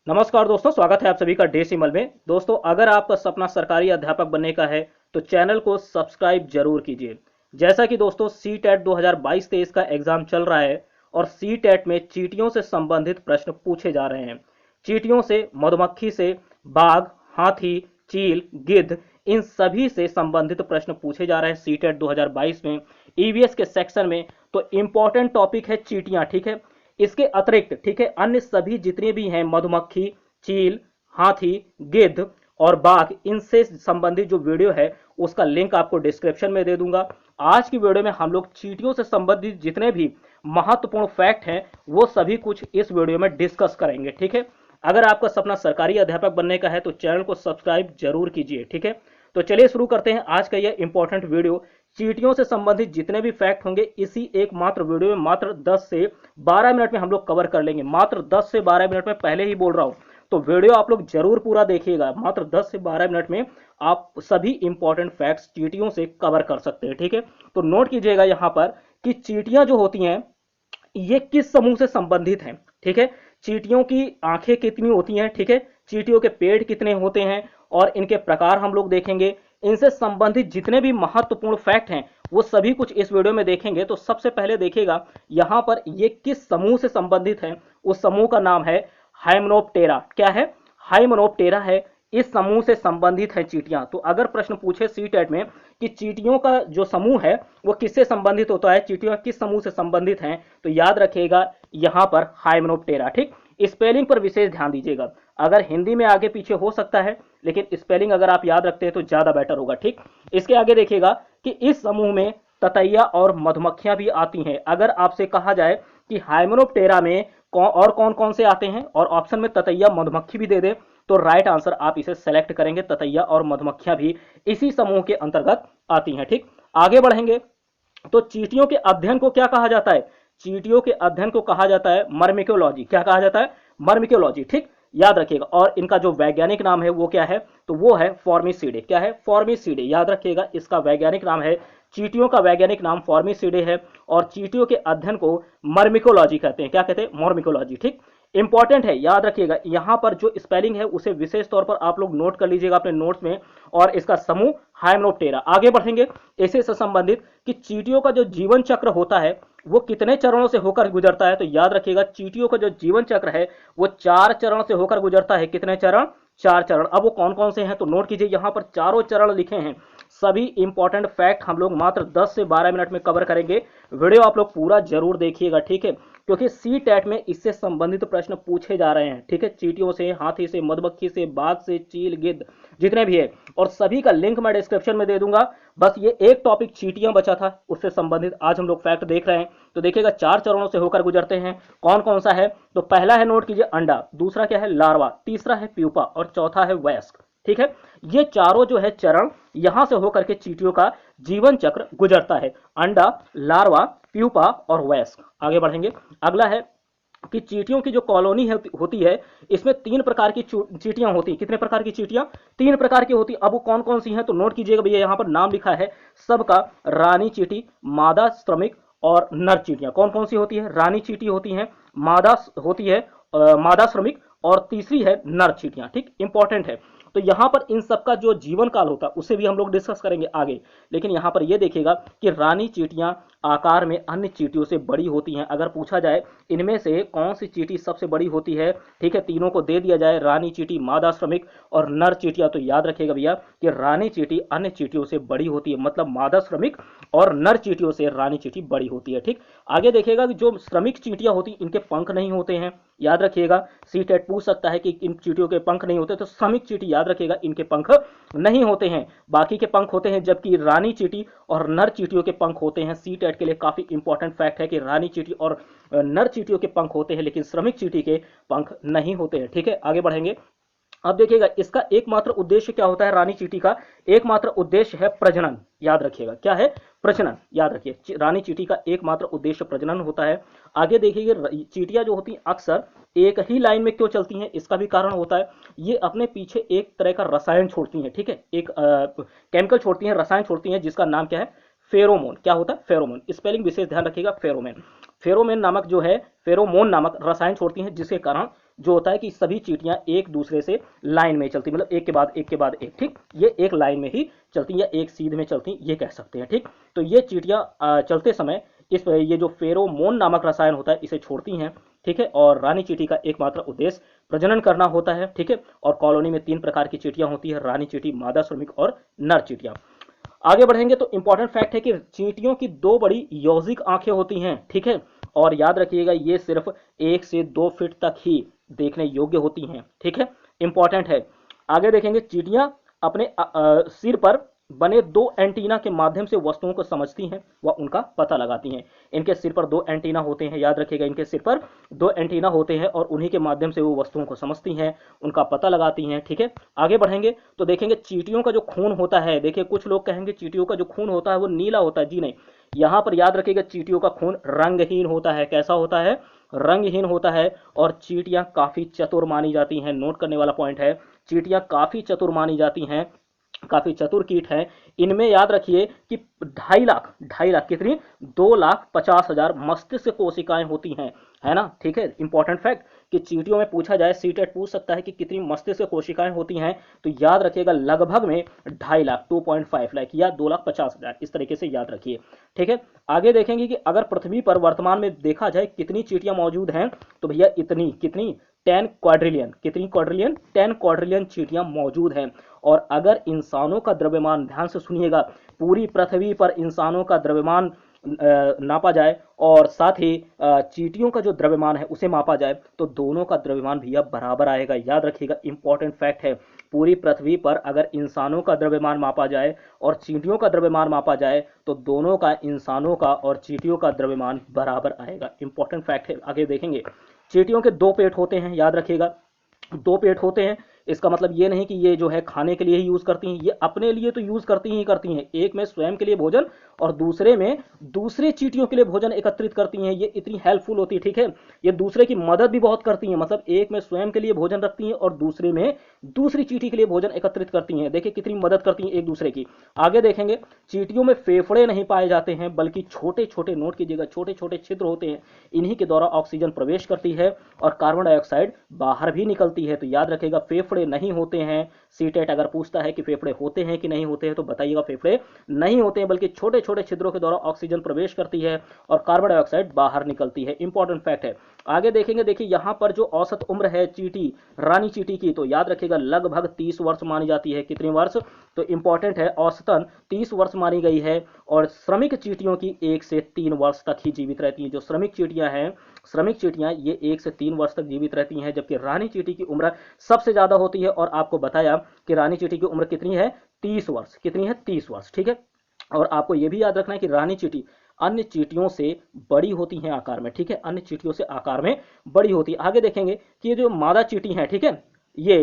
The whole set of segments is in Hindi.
नमस्कार दोस्तों, स्वागत है आप सभी का डेसिमल में। दोस्तों, अगर आपका सपना सरकारी अध्यापक बनने का है तो चैनल को सब्सक्राइब जरूर कीजिए। जैसा कि दोस्तों सी टेट 2022-23 का एग्जाम चल रहा है और सी टेट में चींटियों से संबंधित प्रश्न पूछे जा रहे हैं। चींटियों से, मधुमक्खी से, बाघ, हाथी, चील, गिद्ध, इन सभी से संबंधित प्रश्न पूछे जा रहे हैं सी टेट 2022 में ईवीएस के सेक्शन में। तो इंपॉर्टेंट टॉपिक है चींटियां, ठीक है। इसके अतिरिक्त, ठीक है, अन्य सभी जितने भी हैं मधुमक्खी, चील, हाथी, गिद्ध और बाघ, इनसे संबंधित जो वीडियो है उसका लिंक आपको डिस्क्रिप्शन में दे दूंगा। आज की वीडियो में हम लोग चींटियों से संबंधित जितने भी महत्वपूर्ण फैक्ट हैं वो सभी कुछ इस वीडियो में डिस्कस करेंगे, ठीक है। अगर आपका सपना सरकारी अध्यापक बनने का है तो चैनल को सब्सक्राइब जरूर कीजिए, ठीक है। तो चलिए शुरू करते हैं आज का यह इंपॉर्टेंट वीडियो। चींटियों से संबंधित जितने भी फैक्ट होंगे इसी एकमात्र वीडियो में मात्र 10 से 12 मिनट में हम लोग कवर कर लेंगे। मात्र 10 से 12 मिनट में, पहले ही बोल रहा हूं, तो वीडियो आप लोग जरूर पूरा देखिएगा। मात्र 10 से 12 मिनट में आप सभी इंपॉर्टेंट फैक्ट्स चींटियों से कवर कर सकते हैं, ठीक है। तो नोट कीजिएगा यहां पर कि चींटियां जो होती हैं ये किस समूह से संबंधित हैं, ठीक है। चींटियों की आंखें कितनी होती हैं, ठीक है। चींटियों के पेड़ कितने होते हैं और इनके प्रकार हम लोग देखेंगे। इनसे संबंधित जितने भी महत्वपूर्ण फैक्ट हैं वो सभी कुछ इस वीडियो में देखेंगे। तो सबसे पहले देखिएगा यहां पर ये किस समूह से संबंधित है। उस समूह का नाम है हाइमेनोप्टेरा। क्या है? हाइमेनोप्टेरा है। इस समूह से संबंधित है चींटियां। तो अगर प्रश्न पूछे सी टेट में कि चींटियों का जो समूह है वो किससे संबंधित होता है, चींटियां किस समूह से संबंधित हैं, तो याद रखिएगा यहां पर हाइमेनोप्टेरा, ठीक। स्पेलिंग पर विशेष ध्यान दीजिएगा। अगर हिंदी में आगे पीछे हो सकता है लेकिन स्पेलिंग अगर आप याद रखते हैं तो ज्यादा बेटर होगा, ठीक। इसके आगे देखिएगा कि इस समूह में ततैया और मधुमक्खियां भी आती हैं। अगर आपसे कहा जाए कि हाइमेनोप्टेरा में कौन कौन से आते हैं और ऑप्शन में ततैया मधुमक्खी भी दे दे तो राइट आंसर आप इसे सेलेक्ट करेंगे। ततैया और मधुमक्खियां भी इसी समूह के अंतर्गत आती हैं, ठीक। आगे बढ़ेंगे तो चींटियों के अध्ययन को क्या कहा जाता है? चींटियों के अध्ययन को कहा जाता है मर्मिकोलॉजी। क्या कहा जाता है? मर्मिकोलॉजी, ठीक। याद रखिएगा। और इनका जो वैज्ञानिक नाम है वो क्या है? तो वो है फॉर्मिसीडे। क्या है? फॉर्मिसीडे। याद रखिएगा इसका वैज्ञानिक नाम है। चींटियों का वैज्ञानिक नाम फॉर्मिसीडे है और चींटियों के अध्ययन को मर्मिकोलॉजी कहते हैं। क्या कहते हैं? मर्मिकोलॉजी, ठीक। इंपॉर्टेंट है, याद रखिएगा। यहां पर जो स्पेलिंग है उसे विशेष तौर पर आप लोग नोट कर लीजिएगा अपने नोट्स में। और इसका समूह हाइमेनोप्टेरा। आगे बढ़ेंगे इसी से संबंधित कि चींटियों का जो जीवन चक्र होता है वो कितने चरणों से होकर गुजरता है। तो याद रखिएगा चींटियों का जो जीवन चक्र है वो 4 चरण से होकर गुजरता है। कितने चरण? 4 चरण। अब वो कौन कौन से हैं तो नोट कीजिए, यहां पर चारों चरण लिखे हैं। सभी इंपॉर्टेंट फैक्ट हम लोग मात्र 10 से 12 मिनट में कवर करेंगे। वीडियो आप लोग पूरा जरूर देखिएगा, ठीक है, क्योंकि सी टेट में इससे संबंधित प्रश्न पूछे जा रहे हैं, ठीक है। चींटियों से, हाथी से, मधुमक्खी से, बाघ से, चील, गिद्ध, जितने भी है, और सभी का लिंक मैं डिस्क्रिप्शन में दे दूंगा। बस ये एक टॉपिक चींटियां बचा था, उससे संबंधित आज हम लोग फैक्ट देख रहे हैं। तो देखिएगा 4 चरणों से होकर गुजरते हैं। कौन कौन सा है? तो पहला है, नोट कीजिए, अंडा। दूसरा क्या है? लार्वा। तीसरा है प्यूपा और चौथा है वयस्क, ठीक है। ये चारों जो है चरण यहां से होकर के चींटियों का जीवन चक्र गुजरता है। अंडा, लार्वा, प्यूपा और वयस्क। आगे बढ़ेंगे। अगला है कि चींटियों की जो कॉलोनी होती है इसमें 3 प्रकार की चींटियां होती हैं। कितने प्रकार की चींटियां? 3 प्रकार की होती हैं। अब वो कौन कौन सी हैं तो नोट कीजिएगा भैया, यहां पर नाम लिखा है सबका। रानी चींटी, मादा श्रमिक और नर चींटियां। कौन कौन सी होती है? रानी चींटी होती है, मादा होती है, मादा श्रमिक, और तीसरी है नर चींटियां, ठीक। इंपॉर्टेंट है। तो यहां पर इन सबका जो जीवन काल होता है उसे भी हम लोग डिस्कस करेंगे आगे। लेकिन यहां पर यह देखिएगा कि रानी चींटियां आकार में अन्य चींटियों से बड़ी होती हैं। अगर पूछा जाए इनमें से कौन सी चींटी सबसे बड़ी होती है, ठीक है, तीनों को दे दिया जाए, रानी चींटी, मादा श्रमिक और नर चींटियां, तो याद रखिएगा भैया कि रानी चींटी अन्य चींटियों से बड़ी होती है। मतलब मादा श्रमिक और नर चींटियों से रानी चींटी बड़ी होती है, ठीक। आगे देखिएगा कि जो श्रमिक चींटियां होती इनके पंख नहीं होते हैं। याद रखिएगा सी टेट पूछ सकता है कि इन चींटियों के पंख नहीं होते, तो श्रमिक चींटी, याद रखिएगा इनके पंख नहीं होते हैं, बाकी के पंख होते हैं। जबकि रानी चींटी और नर चींटियों के पंख होते हैं। सी टेट के लिए काफी इंपॉर्टेंट फैक्ट है कि रानी चींटी और नर चींटियों के पंख होते हैं लेकिन श्रमिक चींटी के पंख नहीं होते हैं, ठीक है। आगे बढ़ेंगे। अब देखिएगा इसका एकमात्र उद्देश्य क्या होता है? रानी चींटी का एकमात्र उद्देश्य है प्रजनन। याद रखिएगा क्या है? प्रजनन। याद रखिए रानी चींटी का एकमात्र उद्देश्य प्रजनन होता है। आगे देखिए चींटियां जो होती हैं अक्सर एक ही लाइन में क्यों चलती हैं, इसका भी कारण होता है। ये अपने पीछे एक तरह का रसायन छोड़ती हैं, ठीक है, एक केमिकल छोड़ती हैं, रसायन छोड़ती हैं जिसका नाम क्या है? फेरोमोन। क्या होता है? फेरोमोन। स्पेलिंग विशेष ध्यान रखिएगा, फेरोमोन। फेरोमोन नामक जो है, फेरोमोन नामक रसायन छोड़ती हैं, जिसके कारण जो होता है कि सभी चींटियां एक दूसरे से लाइन में चलती, मतलब एक के बाद एक के बाद एक, ठीक, ये एक लाइन में ही चलती या एक सीध में चलती, ये कह सकते हैं, ठीक। तो ये चींटियां चलते समय ये जो फेरोमोन नामक रसायन होता है इसे छोड़ती हैं, ठीक है। और रानी चींटी का एकमात्र उद्देश्य प्रजनन करना होता है, ठीक है। और कॉलोनी में 3 प्रकार की चींटियां होती है, रानी चींटी, मादा श्रमिक और नर चींटियां। आगे बढ़ेंगे तो इंपॉर्टेंट फैक्ट है कि चींटियों की 2 बड़ी योजिक आंखें होती हैं, ठीक है। और याद रखिएगा ये सिर्फ 1 से 2 फीट तक ही देखने योग्य होती हैं, ठीक है, इंपॉर्टेंट है। आगे देखेंगे चींटियां अपने सिर पर बने 2 एंटीना के माध्यम से वस्तुओं को समझती हैं व उनका पता लगाती हैं। इनके सिर पर 2 एंटीना होते हैं, याद रखिएगा इनके सिर पर 2 एंटीना होते हैं और उन्हीं के माध्यम से वो वस्तुओं को समझती हैं, उनका पता लगाती हैं, ठीक है। आगे बढ़ेंगे तो देखेंगे चींटियों का जो खून होता है, देखिए कुछ लोग कहेंगे चींटियों का जो खून होता है वो नीला होता है, जी नहीं, यहाँ पर याद रखिएगा चींटियों का खून रंगहीन होता है। कैसा होता है? रंगहीन होता है। और चींटियां काफी चतुर मानी जाती हैं, नोट करने वाला पॉइंट है, चींटियां काफी चतुर मानी जाती हैं, काफी चतुर कीट हैं। इनमें याद रखिए कि 2.5 लाख कितनी, 2,50,000 मस्तिष्क कोशिकाएं होती हैं, है ना, ठीक है। इंपॉर्टेंट फैक्ट कि चींटियों में पूछा जाए, सीटेट पूछ सकता है कि कितनी मस्तिष्क कोशिकाएं होती हैं, तो याद रखिएगा लगभग में 2.5 लाख, 2.5 लाख या 2,50,000, इस तरीके से याद रखिए, ठीक है। आगे देखेंगे कि अगर पृथ्वी पर वर्तमान में देखा जाए कितनी चींटियां मौजूद हैं, तो भैया इतनी कितनी, 10 क्वाड्रिलियन, कितनी क्वाड्रिलियन, 10 क्वाड्रिलियन चींटियां मौजूद हैं। और अगर इंसानों का द्रव्यमान, ध्यान से सुनिएगा, पूरी पृथ्वी पर इंसानों का द्रव्यमान नापा जाए और साथ ही चींटियों का जो द्रव्यमान है उसे मापा जाए, तो दोनों का द्रव्यमान भैया बराबर आएगा। याद रखिएगा, इंपॉर्टेंट फैक्ट है, पूरी पृथ्वी पर अगर इंसानों का द्रव्यमान मापा जाए और चींटियों का द्रव्यमान मापा जाए, तो दोनों का, इंसानों का और चींटियों का द्रव्यमान बराबर आएगा। इंपॉर्टेंट फैक्ट है। आगे देखेंगे चींटियों के 2 पेट होते हैं, याद रखिएगा 2 पेट होते हैं। इसका मतलब ये नहीं कि ये जो है खाने के लिए ही यूज करती हैं, ये अपने लिए तो यूज करती हैं। एक में स्वयं के लिए भोजन और दूसरे में दूसरे चींटियों के लिए भोजन एकत्रित करती हैं। ये इतनी हेल्पफुल होती है, ठीक है। ये दूसरे की मदद भी बहुत करती हैं, मतलब एक में स्वयं के लिए भोजन रखती हैं और दूसरे में दूसरी चींटी के लिए भोजन एकत्रित करती हैं। देखिए कितनी मदद करती हैं एक दूसरे की। आगे देखेंगे चींटियों में फेफड़े नहीं पाए जाते हैं, बल्कि छोटे छोटे, नोट कीजिएगा, छोटे छोटे छिद्र होते हैं। इन्हीं के द्वारा ऑक्सीजन प्रवेश करती है और कार्बन डाइऑक्साइड बाहर भी निकलती है। तो याद रखेगा फेफड़े नहीं होते हैं। सीटेट अगर पूछता है कि फेफड़े होते हैं कि नहीं होते हैं, तो बताइएगा फेफड़े नहीं होते हैं, बल्कि छोटे छोटे छिद्रों के द्वारा ऑक्सीजन प्रवेश करती है और कार्बन डाइऑक्साइड बाहर निकलती है। इंपॉर्टेंट फैक्ट है। आगे देखेंगे, देखिए यहां पर जो औसत उम्र है चींटी, रानी चींटी की, तो याद रखिएगा लगभग 30 वर्ष मानी जाती है। कितने वर्ष? तो इंपॉर्टेंट है, औसतन 30 वर्ष मानी गई है। और श्रमिक चींटियों की 1 से 3 वर्ष तक ही जीवित रहती हैं। जो श्रमिक चींटियां हैं, श्रमिक चींटियां ये 1 से 3 वर्ष तक जीवित रहती हैं, जबकि रानी चींटी की उम्र सबसे ज्यादा होती है। और आपको बताया कि रानी चींटी की उम्र कितनी है? 30 वर्ष। कितनी है? 30 वर्ष, ठीक है। और आपको यह भी याद रखना है कि रानी चींटी अन्य चींटियों से बड़ी होती हैं आकार में, ठीक है, अन्य चींटियों से आकार में बड़ी होती है। आगे देखेंगे कि ये जो मादा चींटी है, ठीक है, ये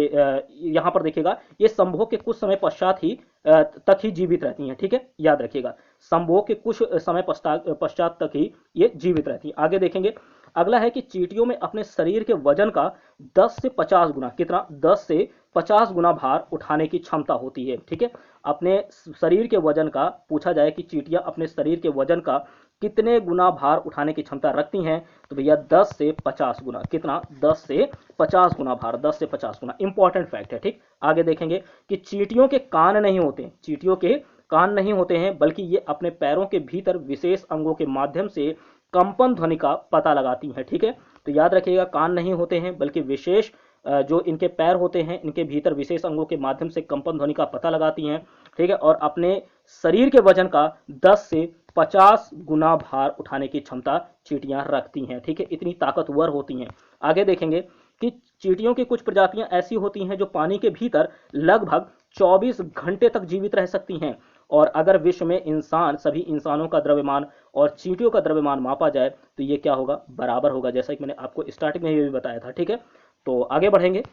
यहां पर देखिएगा ये संभोग के कुछ समय पश्चात ही तक ही जीवित रहती हैं, ठीक है, याद रखिएगा संभोग के कुछ समय पश्चात तक ही ये जीवित रहती हैं। आगे देखेंगे, अगला है कि चींटियों में अपने शरीर के वजन का 10 से 50 गुना, कितना? 10 से 50 गुना भार उठाने की क्षमता होती है, ठीक है। अपने शरीर के वजन का पूछा जाए कि चींटियां अपने शरीर के वजन का कितने गुना भार उठाने की क्षमता रखती हैं, तो भैया 10 से 50 गुना। कितना? 10 से 50 गुना भार, 10 से 50 गुना। इंपॉर्टेंट फैक्ट है, ठीक। आगे देखेंगे कि चींटियों के कान नहीं होते, चींटियों के कान नहीं होते हैं, बल्कि ये अपने पैरों के भीतर विशेष अंगों के माध्यम से कंपन ध्वनि का पता लगाती हैं, ठीक है। तो याद रखिएगा कान नहीं होते हैं, बल्कि विशेष जो इनके पैर होते हैं, इनके भीतर विशेष अंगों के माध्यम से कंपन ध्वनि का पता लगाती हैं, ठीक है। और अपने शरीर के वजन का 10 से 50 गुना भार उठाने की क्षमता चींटियां रखती हैं, ठीक है, इतनी ताकतवर होती हैं। आगे देखेंगे कि चींटियों की कुछ प्रजातियां ऐसी होती हैं जो पानी के भीतर लगभग 24 घंटे तक जीवित रह सकती हैं। और अगर विश्व में सभी इंसानों का द्रव्यमान और चींटियों का द्रव्यमान मापा जाए, तो ये क्या होगा? बराबर होगा, जैसा कि मैंने आपको स्टार्टिंग में ये भी बताया था, ठीक है। तो आगे बढ़ेंगे,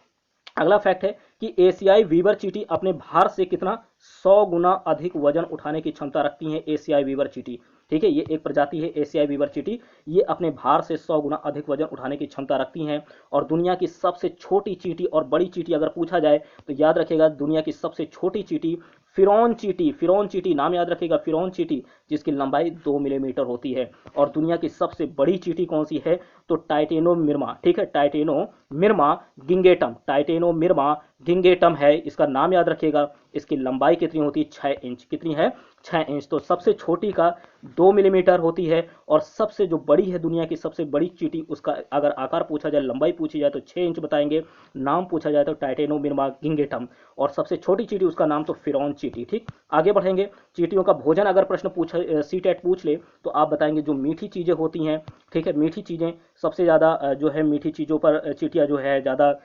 अगला फैक्ट है कि एशियाई वीवर चींटी अपने भार से कितना? 100 गुना अधिक वजन उठाने की क्षमता रखती है एशियाई वीवर चींटी, ठीक है। ये एक प्रजाति है एशियाई वीवर चींटी, ये अपने भार से 100 गुना अधिक वजन उठाने की क्षमता रखती हैं। और दुनिया की सबसे छोटी चींटी और बड़ी चींटी अगर पूछा जाए, तो याद रखेगा दुनिया की सबसे छोटी चींटी फिरौन चींटी, फिरौन चींटी नाम याद रखेगा, फिरौन चींटी जिसकी लंबाई 2 मिलीमीटर होती है। और दुनिया की सबसे बड़ी चींटी कौन सी है? तो टाइटेनोमिर्मा, ठीक है, टाइटेनोमिर्मा गिंगेटम, टाइटेनोमिर्मा गिंगेटम है, इसका नाम याद रखिएगा। इसकी लंबाई कितनी होती है? 6 इंच। कितनी है? 6 इंच। तो सबसे छोटी का 2 मिलीमीटर होती है, और सबसे जो बड़ी है, दुनिया की सबसे बड़ी चींटी, उसका अगर आकार पूछा जाए, लंबाई पूछी जाए तो 6 इंच बताएंगे, नाम पूछा जाए तो टाइटेनोमिर्मा गिंगेटम, और सबसे छोटी चींटी उसका नाम तो फिरौन चींटी। ठीक, आगे बढ़ेंगे। चींटियों का भोजन अगर प्रश्न पूछा, सीटेट पूछ ले, तो आप बताएंगे जो मीठी चीजें होती हैं, ठीक है, मीठी चीजें सबसे ज्यादा जो है मीठी चीजों पर चींटियां जो है ज्यादा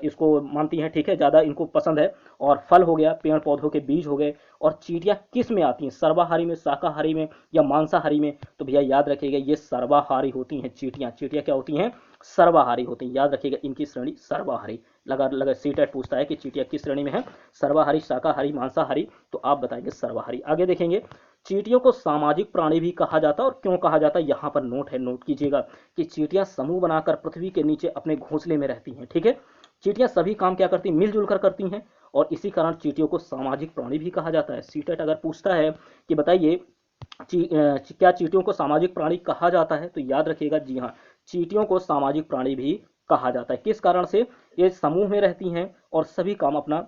इसको मानती हैं, ठीक है, ज्यादा इनको पसंद है। और फल हो गया, पेड़ पौधों के बीज हो गए। और चींटियां किस में आती हैं? सर्वाहारी में, शाकाहारी में, या मांसाहारी में? तो भैया याद रखिएगा, ये सर्वाहारी होती हैं चींटियां। चींटियां क्या होती हैं? सर्वाहारी होती हैं। याद रखिएगा, इनकी श्रेणी सर्वाहारी। लगा लगा सीटेट पूछता है कि चींटियां किस श्रेणी में है, सर्वाहारी, शाकाहारी, मांसाहारी, तो आप बताएंगे सर्वाहारी। आगे देखेंगे, चींटियों को सामाजिक प्राणी भी कहा जाता है, और क्यों कहा जाता है, यहाँ पर नोट है, नोट कीजिएगा कि चींटियां समूह बनाकर पृथ्वी के नीचे अपने घोंसले में रहती हैं। ठीक है, चींटियां सभी काम क्या करती हैं? मिलजुल कर करती हैं, और इसी कारण चींटियों को सामाजिक प्राणी भी कहा जाता है। सीटेट अगर पूछता है कि बताइए क्या चींटियों को सामाजिक प्राणी कहा जाता है, तो याद रखिएगा, जी हाँ, चींटियों को सामाजिक प्राणी भी कहा जाता है। किस कारण से? ये समूह में रहती हैं और सभी काम अपना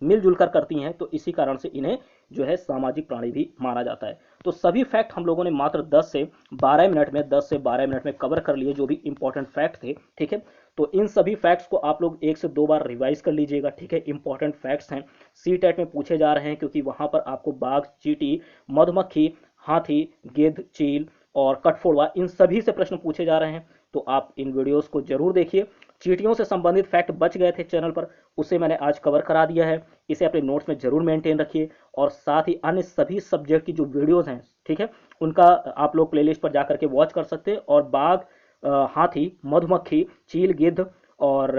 मिलजुल कर करती हैं, तो इसी कारण से इन्हें जो है सामाजिक प्राणी भी माना जाता है। तो सभी फैक्ट हम लोगों ने मात्र 10 से 12 मिनट में 10 से 12 मिनट में कवर कर लिए, जो भी इंपॉर्टेंट फैक्ट थे। ठीक है, तो इन सभी फैक्ट्स को आप लोग 1 से 2 बार रिवाइज कर लीजिएगा। ठीक है, इंपॉर्टेंट फैक्ट्स हैं, सी टेट में पूछे जा रहे हैं, क्योंकि वहां पर आपको बाघ, चींटी, मधुमक्खी, हाथी, गिद्ध, चील और कठफोड़वा, इन सभी से प्रश्न पूछे जा रहे हैं। तो आप इन वीडियोस को जरूर देखिए। चींटियों से संबंधित फैक्ट बच गए थे चैनल पर, उसे मैंने आज कवर करा दिया है। इसे अपने नोट्स में जरूर मेंटेन रखिए, और साथ ही अन्य सभी सब्जेक्ट की जो वीडियोस हैं, ठीक है, उनका आप लोग प्लेलिस्ट पर जाकर के वॉच कर सकते हैं। और बाघ, हाथी, मधुमक्खी, चील, गिद्ध और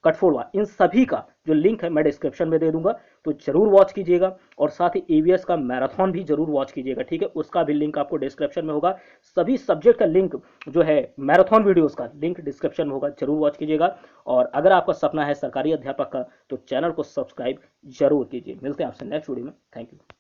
कठफोड़वा, इन सभी का जो लिंक है मैं डिस्क्रिप्शन में दे दूंगा, तो जरूर वॉच कीजिएगा। और साथ ही ईवीएस का मैराथन भी जरूर वॉच कीजिएगा। ठीक है, उसका भी लिंक आपको डिस्क्रिप्शन में होगा। सभी सब्जेक्ट का लिंक जो है, मैराथन वीडियोस का लिंक डिस्क्रिप्शन में होगा, जरूर वॉच कीजिएगा। और अगर आपका सपना है सरकारी अध्यापक का, तो चैनल को सब्सक्राइब जरूर कीजिए। मिलते हैं आपसे नेक्स्ट वीडियो में। Thank you.